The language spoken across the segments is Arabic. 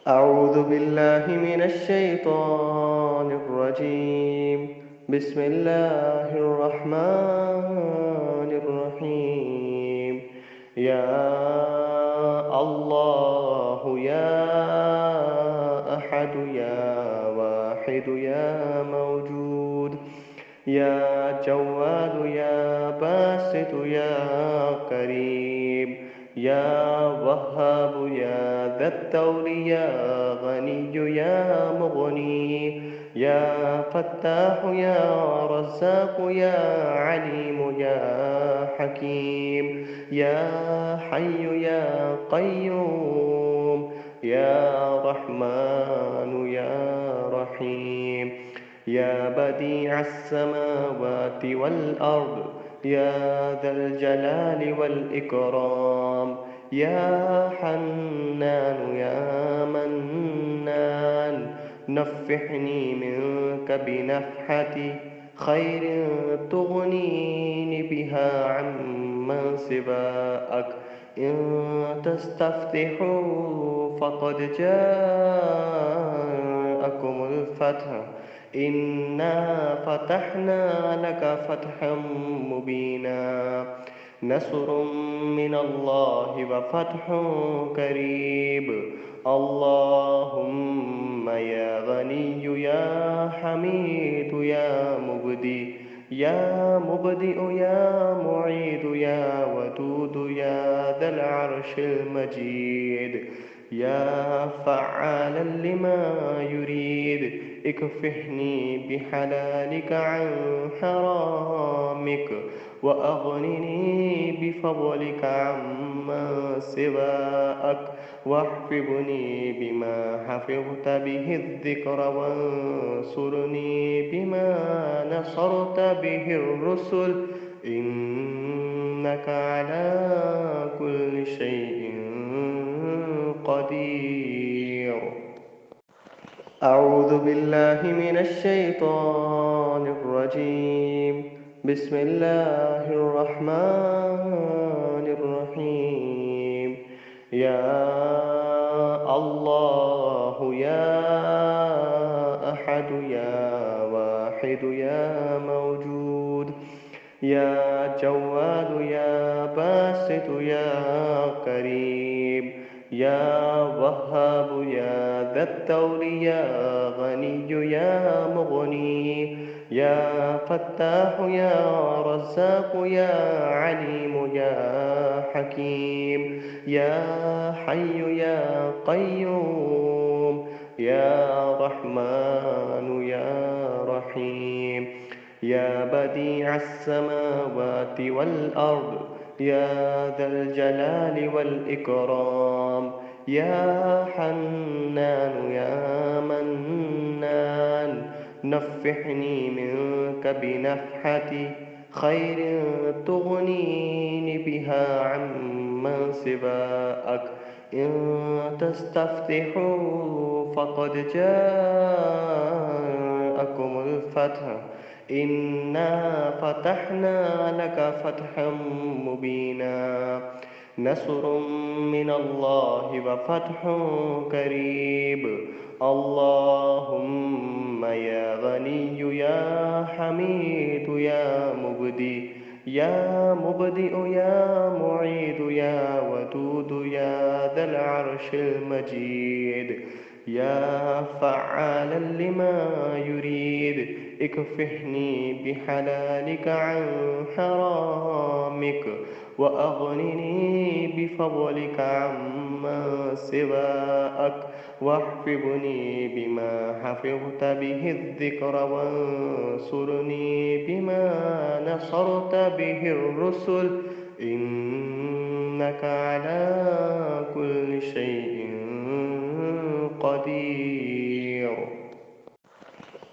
أعوذ بالله من الشيطان الرجيم. بسم الله الرحمن الرحيم. يا الله يا أحد يا واحد يا موجود يا جواد يا باسط يا قريب يا وهاب يا ذا الطول يا غني يا مغني يا فتاح يا رزاق يا عليم يا حكيم يا حي يا قيوم يا رحمن يا رحيم يا بديع السماوات والأرض يا ذا الجلال والإكرام يا حنان يا منان نفحني منك بنفحة خير تغنيني بها عمن سواك إن تستفتحوا فقد جاءكم الفتح إنا فتحنا لك فتحا مبينا نصر من الله وفتح قريب اللهم يا غني يا حميد يا مبدئ يا معيد يا ودود يا ذا العرش المجيد يا فعالا لما يريد اكفحني بحلالك عن حرامك وأغنني بفضلك عما سواك واحفظني بما حفظت به الذكر وانصرني بما نصرت به الرسل إنك على كل شيء قدير. أعوذ بالله من الشيطان الرجيم. بسم الله الرحمن الرحيم. يا الله يا أحد يا واحد يا موجود يا جواد يا باسط يا قريب يا وهاب يا ذا الطول يا غني يا مغني يا فتاح يا رزاق يا عليم يا حكيم يا حي يا قيوم يا رحمن يا رحيم يا بديع السماوات والأرض يا ذا الجلال والإكرام يا حنان يا منان نفحني منك بنفحة خير تغنيني بها عمن سواك إن تستفتحوا فقد جاءكم الفتح إنا فتحنا لك فتحا مبينا نصر من الله وفتح قريب اللهم يا غني يا حميد يا مبدئ يا معيد يا ودود يا ذا العرش المجيد يا فعالا لما يريد اكفحني بحلالك عن حرامك وأغنني بفضلك عما سواك واحفظني بما حفظت به الذكر وانصرني بما نصرت به الرسل إنك على كل شيء قدير.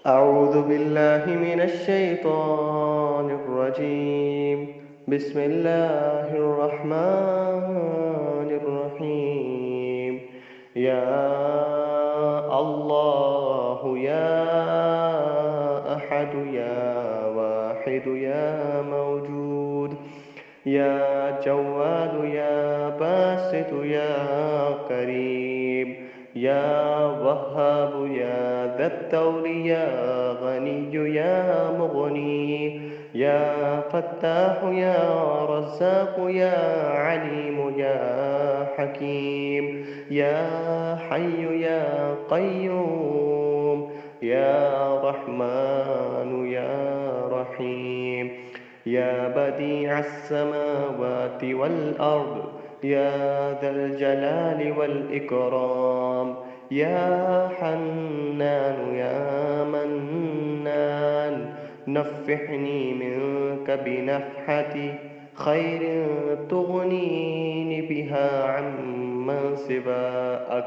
أعوذ بالله من الشيطان الرجيم. بسم الله الرحمن الرحيم. يا الله يا أحد يا واحد يا موجود يا جواد يا باسط يا قريب يا وهاب يا ذا الطول يا غني يا مغني يا فتاح يا رزاق يا عليم يا حكيم يا حي يا قيوم يا رحمن يا رحيم يا بديع السماوات والأرض يا ذا الجلال والإكرام يا حنان يا منان نفحني منك بنفحة خير تغنيني بها عمن سواك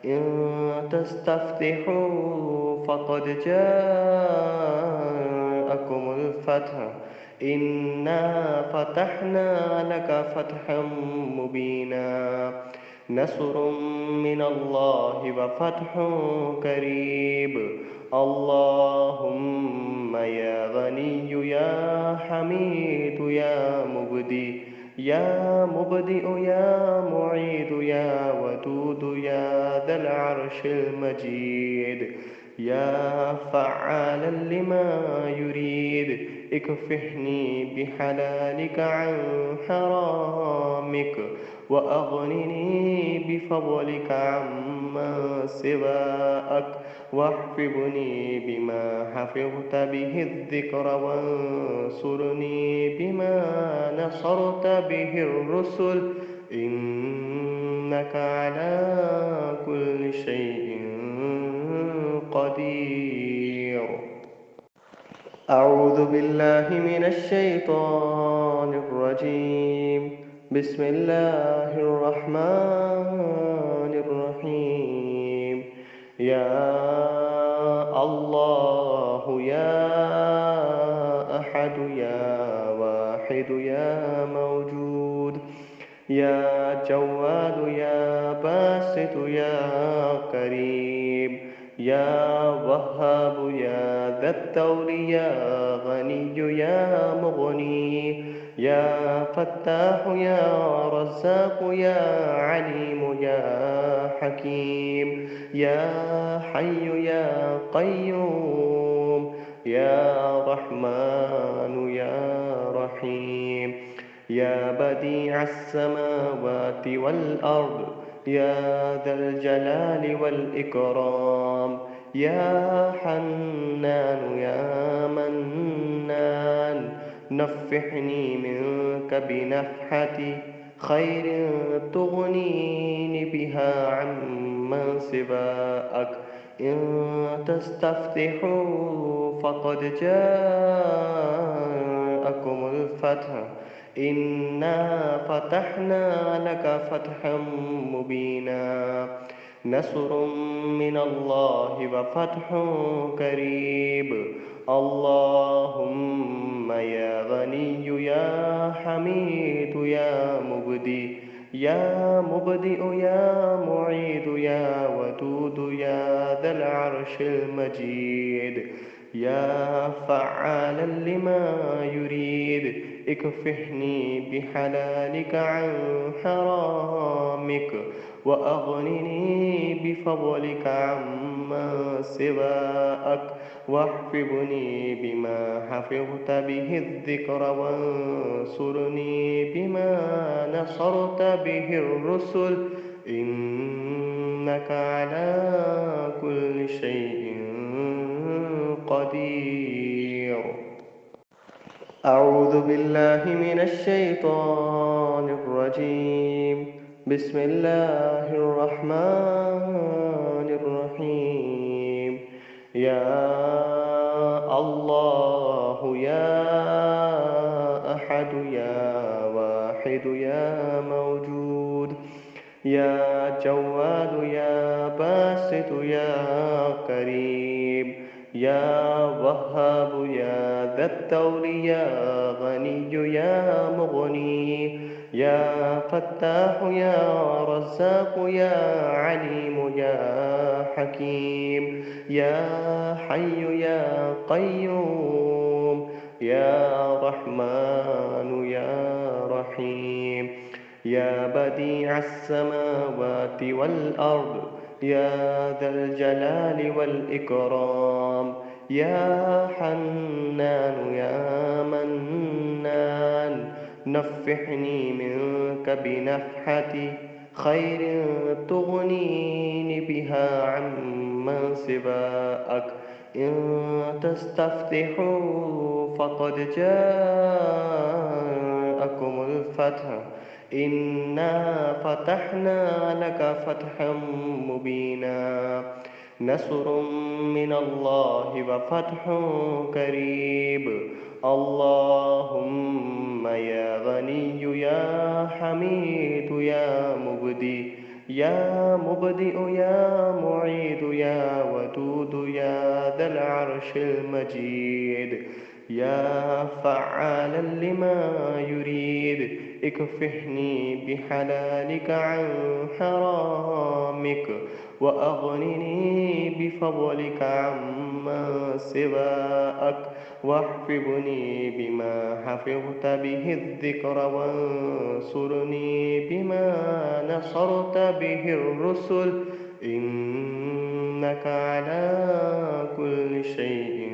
إن تستفتحوا فقد جاءكم الفتح إنا فتحنا لك فتحا مبينا نصر من الله وفتح قريب اللهم يا غني يا حميد يا مبدئ يا معيد يا ودود يا ذا العرش المجيد يا فعالا لما يريد اكفحني بحلالك عن حرامك وأغنني بفضلك عما سواك واحفظني بما حفظت به الذكر وانصرني بما نصرت به الرسل إنك على كل شيء قدير. أعوذ بالله من الشيطان الرجيم. بسم الله الرحمن الرحيم. يا الله يا أحد يا واحد يا موجود يا جواد يا باسط يا كريم يا وهاب يا ذا الطول يا غني يا مغني يا فتاح يا رزاق يا عليم يا حكيم يا حي يا قيوم يا رحمن يا رحيم يا بديع السماوات والأرض يا ذا الجلال والإكرام يا حنان يا منان نفحني منك بنفحة خير تغنيني بها عمن سواك إن تستفتحوا فقد جاءكم الفتح إنا فتحنا لك فتحا مبينا نصر من الله وفتح قريب اللهم يا غني يا حميد يا مبدئ يا معيد يا ودود يا ذا العرش المجيد يا فعالا لما يريد اكفحني بحلالك عن حرامك وأغنني بفضلك عما سواك واحفظني بما حفظت به الذكر وانصرني بما نصرت به الرسل إنك على كل شيء قدير. أعوذ بالله من الشيطان الرجيم. بسم الله الرحمن الرحيم. يا الله يا أحد يا واحد يا موجود يا جواد يا باسط يا كريم يا وهاب يا ذا الطول يا غني يا مغني يا فتاح يا رزاق يا عليم يا حكيم يا حي يا قيوم يا رحمن يا رحيم يا بديع السماوات والأرض يا ذا الجلال والإكرام. يا حنان يا منان، نفحني منك بنفحة خير تغنيني بها عمن سواك. إن تستفتحوا فقد جاءكم الفتح. إنا فتحنا لك فتحا مبينا. نصر من الله وفتح قريب. اللهم يا غني يا حميد يا مبدي يا مبدئ يا معيد يا ودود يا ذا العرش المجيد، يا فعالا لما يريد، اكفحني بحلالك عن حرامك، وأغنني بفضلك عما سواك، واحفظني بما حفظت به الذكر، وانصرني بما نصرت به الرسل، إنك على كل شيء